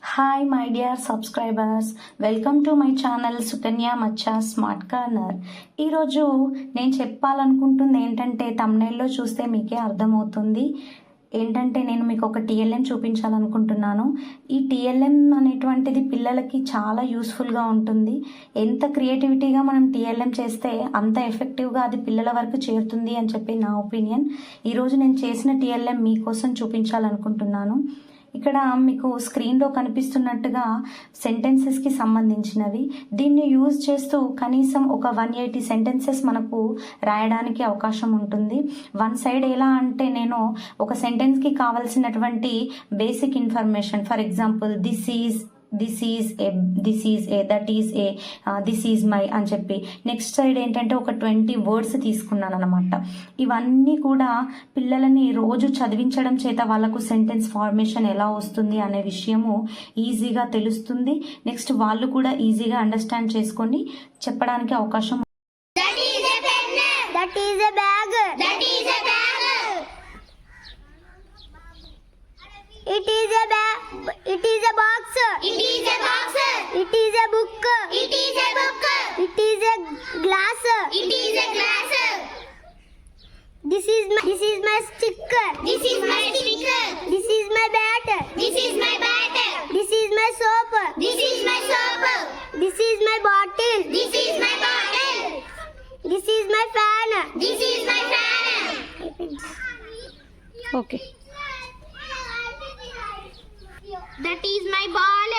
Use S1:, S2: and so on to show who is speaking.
S1: Hi my dear subscribers, welcome to my channel Sukanya Maccha smart corner. ఈరోజు నేను చెప్పాలనుకుంటుంది ఏంటంటే తమ్నైల్లో చూస్తే మీకే అర్థమవుతుంది. ఏంటంటే నేను మీకు ఒక టీఎల్ఎం చూపించాలనుకుంటున్నాను. ఈ టీఎల్ఎం అనేటువంటిది పిల్లలకి చాలా యూస్ఫుల్గా ఉంటుంది. ఎంత క్రియేటివిటీగా మనం టీఎల్ఎం చేస్తే అంత ఎఫెక్టివ్గా అది పిల్లల వరకు చేరుతుంది అని చెప్పి నా ఒపీనియన్. ఈరోజు నేను చేసిన టీఎల్ఎం మీకోసం చూపించాలనుకుంటున్నాను. ఇక్కడ మీకు స్క్రీన్లో కనిపిస్తున్నట్టుగా సెంటెన్సెస్కి సంబంధించినవి. దీన్ని యూజ్ చేస్తూ కనీసం ఒక 180 సెంటెన్సెస్ మనకు రాయడానికి అవకాశం ఉంటుంది. వన్ సైడ్ ఎలా అంటే నేను ఒక సెంటెన్స్కి కావాల్సినటువంటి basic information, for example this is a, that is a, this is my అని చెప్పి, నెక్స్ట్ సైడ్ ఏంటంటే ఒక 20 వర్డ్స్ తీసుకున్నాను అనమాట. ఇవన్నీ కూడా పిల్లలని రోజు చదివించడం చేత వాళ్ళకు సెంటెన్స్ ఫార్మేషన్ ఎలా వస్తుంది అనే విషయము ఈజీగా తెలుస్తుంది. నెక్స్ట్ వాళ్ళు కూడా ఈజీగా అండర్స్టాండ్ చేసుకొని చెప్పడానికి అవకాశం.
S2: It is a bag. It is a box. It is a box. It is a book. It is a book. It is a glass. It is a glass. This is my sticker. This is my sticker. This is my bat. This is my bat. This is my soap. This is my soap. This is my bottle. This is my bottle. This is my fan. This is my fan. Okay. That is my ball.